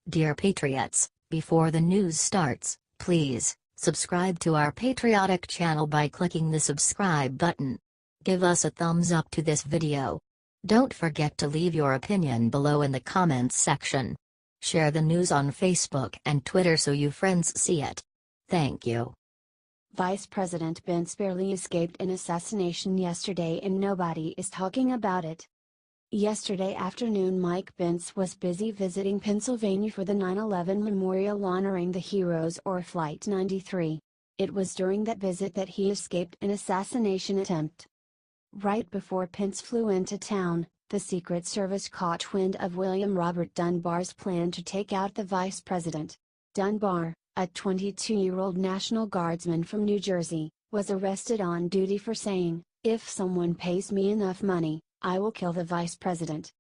Dear Patriots, before the news starts, please subscribe to our patriotic channel by clicking the subscribe button. Give us a thumbs up to this video. Don't forget to leave your opinion below in the comments section. Share the news on Facebook and Twitter so your friends see it. Thank you. Vice President Pence barely escaped an assassination yesterday and nobody is talking about it. Yesterday afternoon, Mike Pence was busy visiting Pennsylvania for the 9/11 memorial honoring the heroes or Flight 93. It was during that visit that he escaped an assassination attempt. Right before Pence flew into town, the Secret Service caught wind of William Robert Dunbar's plan to take out the vice president. Dunbar, a 22-year-old National Guardsman from New Jersey, was arrested on duty for saying, "If someone pays me enough money, I will kill the vice president."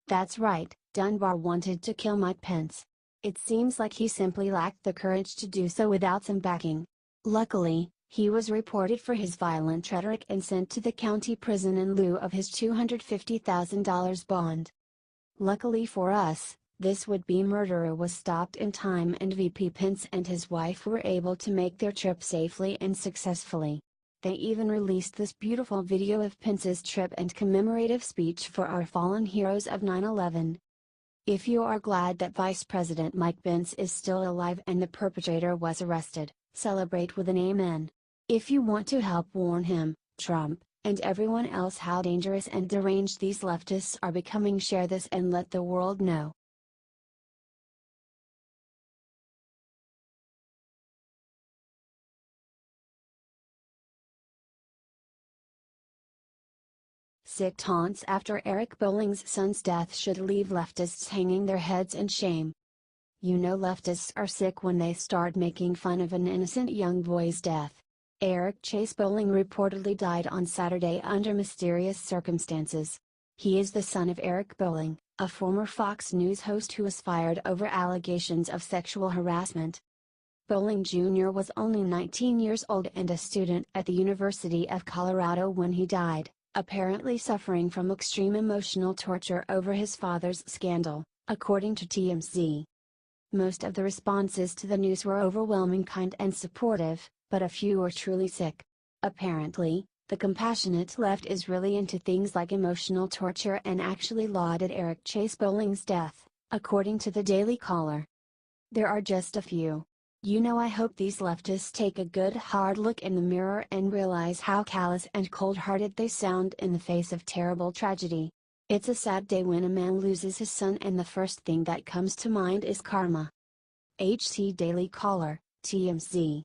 That's right, Dunbar wanted to kill Mike Pence. It seems like he simply lacked the courage to do so without some backing. Luckily, he was reported for his violent rhetoric and sent to the county prison in lieu of his $250,000 bond. Luckily for us, this would-be murderer was stopped in time and VP Pence and his wife were able to make their trip safely and successfully. They even released this beautiful video of Pence's trip and commemorative speech for our fallen heroes of 9/11. If you are glad that Vice President Mike Pence is still alive and the perpetrator was arrested, celebrate with an amen. If you want to help warn him, Trump, and everyone else how dangerous and deranged these leftists are becoming, share this and let the world know. Sick taunts after Eric Bollings' son's death should leave leftists hanging their heads in shame. You know leftists are sick when they start making fun of an innocent young boy's death. Eric Chase Bolling reportedly died on Saturday under mysterious circumstances. He is the son of Eric Bolling, a former Fox News host who was fired over allegations of sexual harassment. Bolling Jr. was only 19 years old and a student at the University of Colorado when he died, apparently suffering from extreme emotional torture over his father's scandal, according to TMZ. Most of the responses to the news were overwhelming, kind and supportive, but a few were truly sick. Apparently, the compassionate left is really into things like emotional torture and actually lauded Eric Chase Bolling's death, according to the Daily Caller. There are just a few. I hope these leftists take a good hard look in the mirror and realize how callous and cold-hearted they sound in the face of terrible tragedy. It's a sad day when a man loses his son and the first thing that comes to mind is karma. HT Daily Caller, TMZ.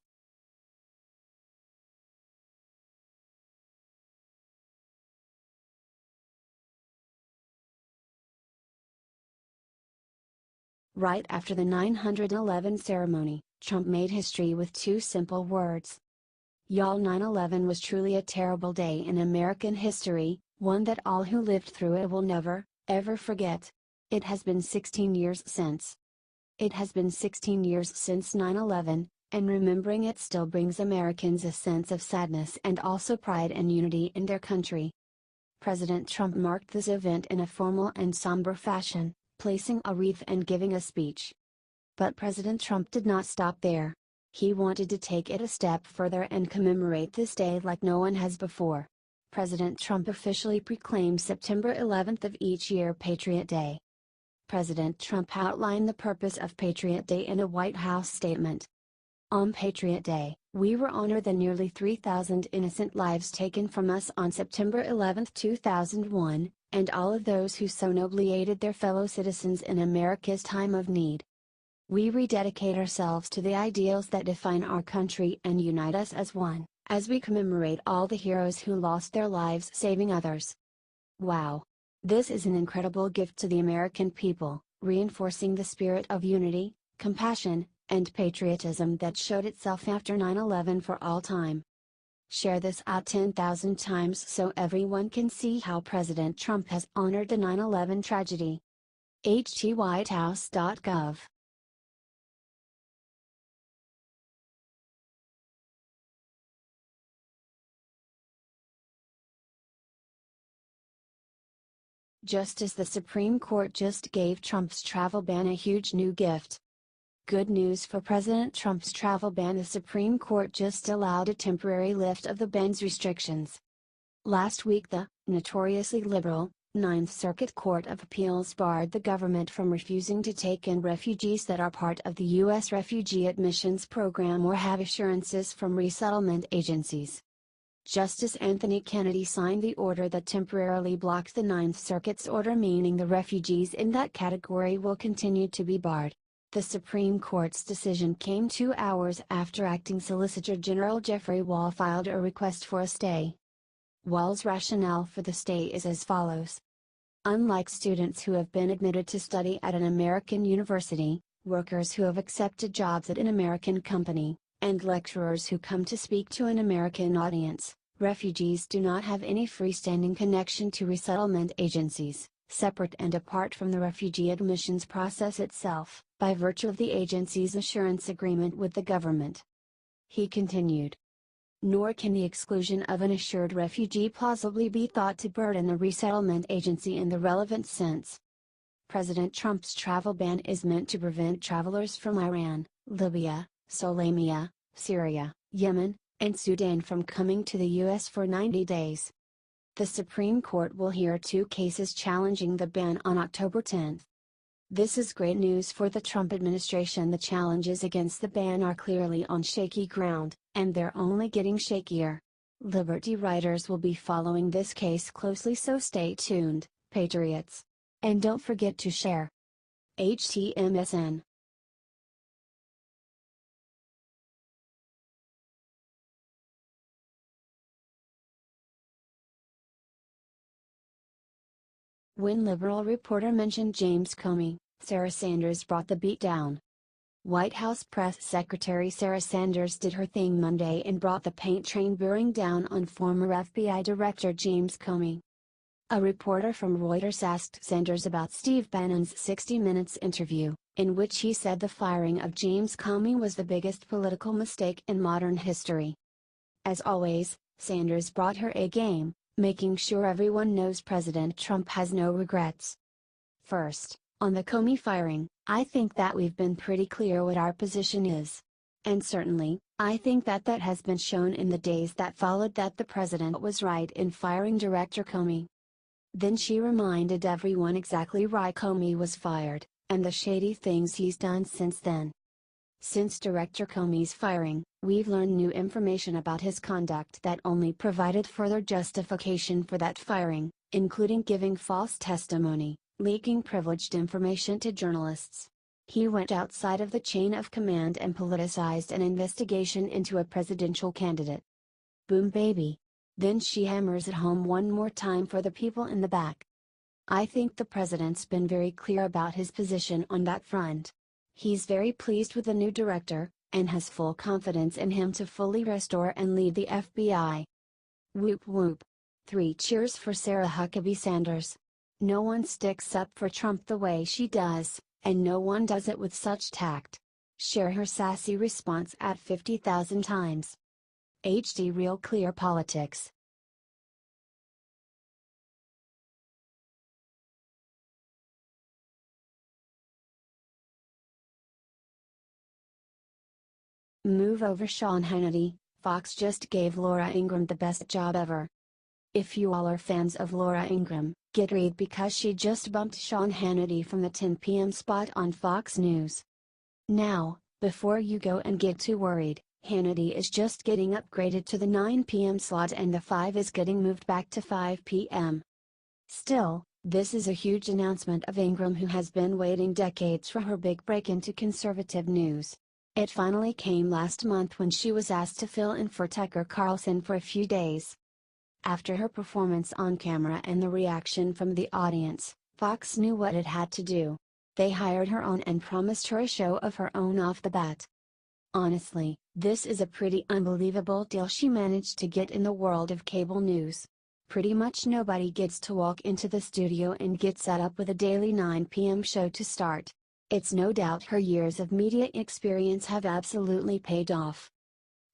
Right after the 9/11 ceremony, Trump made history with two simple words. Y'all, 9/11 was truly a terrible day in American history, one that all who lived through it will never, ever forget. It has been 16 years since. It has been 16 years since 9/11, and remembering it still brings Americans a sense of sadness and also pride and unity in their country. President Trump marked this event in a formal and somber fashion, placing a wreath and giving a speech. But President Trump did not stop there. He wanted to take it a step further and commemorate this day like no one has before. President Trump officially proclaimed September 11th of each year Patriot Day. President Trump outlined the purpose of Patriot Day in a White House statement. On Patriot Day, we will honor the nearly 3,000 innocent lives taken from us on September 11, 2001, and all of those who so nobly aided their fellow citizens in America's time of need. We rededicate ourselves to the ideals that define our country and unite us as one, as we commemorate all the heroes who lost their lives saving others. Wow! This is an incredible gift to the American people, reinforcing the spirit of unity, compassion, and patriotism that showed itself after 9/11 for all time. Share this out 10,000 times so everyone can see how President Trump has honored the 9/11 tragedy. htwhitehouse.gov just as the Supreme Court just gave Trump's travel ban a huge new gift. Good news for President Trump's travel ban: the Supreme Court just allowed a temporary lift of the ban's restrictions. Last week the notoriously liberal Ninth Circuit Court of Appeals barred the government from refusing to take in refugees that are part of the U.S. refugee admissions program or have assurances from resettlement agencies. Justice Anthony Kennedy signed the order that temporarily blocked the Ninth Circuit's order, meaning the refugees in that category will continue to be barred. The Supreme Court's decision came 2 hours after Acting Solicitor General Jeffrey Wall filed a request for a stay. Wall's rationale for the stay is as follows. Unlike students who have been admitted to study at an American university, workers who have accepted jobs at an American company, and lecturers who come to speak to an American audience, refugees do not have any freestanding connection to resettlement agencies, separate and apart from the refugee admissions process itself, by virtue of the agency's assurance agreement with the government. He continued. Nor can the exclusion of an assured refugee plausibly be thought to burden a resettlement agency in the relevant sense. President Trump's travel ban is meant to prevent travelers from Iran, Libya, Somalia, Syria, Yemen, and Sudan from coming to the U.S. for 90 days. The Supreme Court will hear 2 cases challenging the ban on October 10. This is great news for the Trump administration. The challenges against the ban are clearly on shaky ground, and they're only getting shakier. Liberty writers will be following this case closely, so stay tuned, Patriots. And don't forget to share. HTMSN. When liberal reporter mentioned James Comey, Sarah Sanders brought the beat down. White House Press Secretary Sarah Sanders did her thing Monday and brought the paint train bearing down on former FBI Director James Comey. A reporter from Reuters asked Sanders about Steve Bannon's 60 Minutes interview, in which he said the firing of James Comey was the biggest political mistake in modern history. As always, Sanders brought her A game, making sure everyone knows President Trump has no regrets. First, on the Comey firing, I think that we've been pretty clear what our position is. And certainly, I think that has been shown in the days that followed that the president was right in firing Director Comey. Then she reminded everyone exactly why Comey was fired, and the shady things he's done since then. Since Director Comey's firing, we've learned new information about his conduct that only provided further justification for that firing, including giving false testimony, leaking privileged information to journalists. He went outside of the chain of command and politicized an investigation into a presidential candidate. Boom baby. Then she hammers it home one more time for the people in the back. I think the president's been very clear about his position on that front. He's very pleased with the new director, and has full confidence in him to fully restore and lead the FBI. Whoop whoop. 3 cheers for Sarah Huckabee Sanders. No one sticks up for Trump the way she does, and no one does it with such tact. Share her sassy response at 50,000 times. HD Real Clear Politics. Move over Sean Hannity. Fox just gave Laura Ingraham the best job ever. If you all are fans of Laura Ingraham, get read because she just bumped Sean Hannity from the 10 p.m. spot on Fox News. Now, before you go and get too worried, Hannity is just getting upgraded to the 9 p.m. slot and the 5 is getting moved back to 5 p.m. Still, this is a huge announcement of Ingraham, who has been waiting decades for her big break into conservative news. It finally came last month when she was asked to fill in for Tucker Carlson for a few days. After her performance on camera and the reaction from the audience, Fox knew what it had to do. They hired her on and promised her a show of her own off the bat. Honestly, this is a pretty unbelievable deal she managed to get in the world of cable news. Pretty much nobody gets to walk into the studio and get set up with a daily 9 p.m. show to start. It's no doubt her years of media experience have absolutely paid off.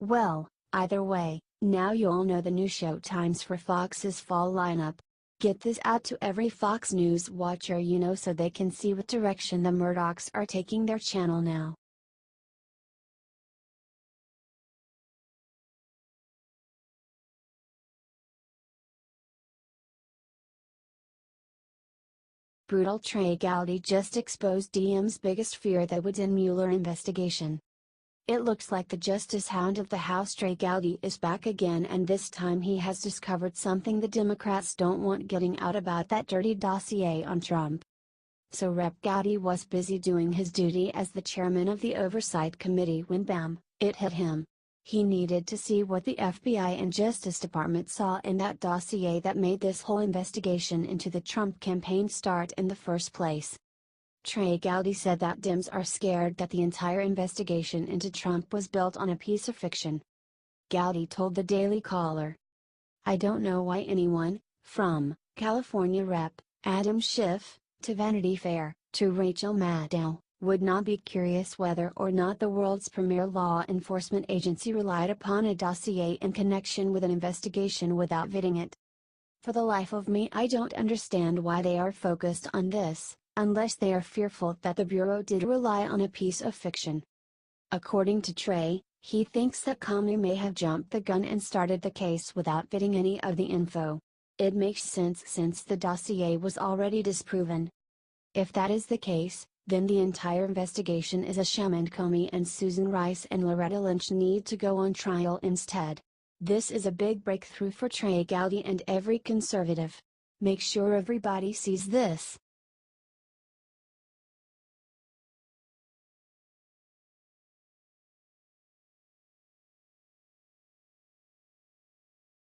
Well, either way, now you all know the new show times for Fox's fall lineup. Get this out to every Fox News watcher you know so they can see what direction the Murdochs are taking their channel now. Brutal Trey Gowdy just exposed DM's biggest fear, that would end Mueller investigation. It looks like the Justice Hound of the House, Trey Gowdy, is back again, and this time he has discovered something the Democrats don't want getting out about that dirty dossier on Trump. So Rep. Gowdy was busy doing his duty as the chairman of the Oversight Committee when bam, it hit him. He needed to see what the FBI and Justice Department saw in that dossier that made this whole investigation into the Trump campaign start in the first place. Trey Gowdy said that Dems are scared that the entire investigation into Trump was built on a piece of fiction. Gowdy told the Daily Caller, "I don't know why anyone, from California Rep. Adam Schiff, to Vanity Fair, to Rachel Maddow, would not be curious whether or not the world's premier law enforcement agency relied upon a dossier in connection with an investigation without vetting it. For the life of me, I don't understand why they are focused on this, unless they are fearful that the Bureau did rely on a piece of fiction." According to Trey, he thinks that Comey may have jumped the gun and started the case without vetting any of the info. It makes sense since the dossier was already disproven. If that is the case, then the entire investigation is a sham and Comey and Susan Rice and Loretta Lynch need to go on trial instead. This is a big breakthrough for Trey Gowdy and every conservative. Make sure everybody sees this.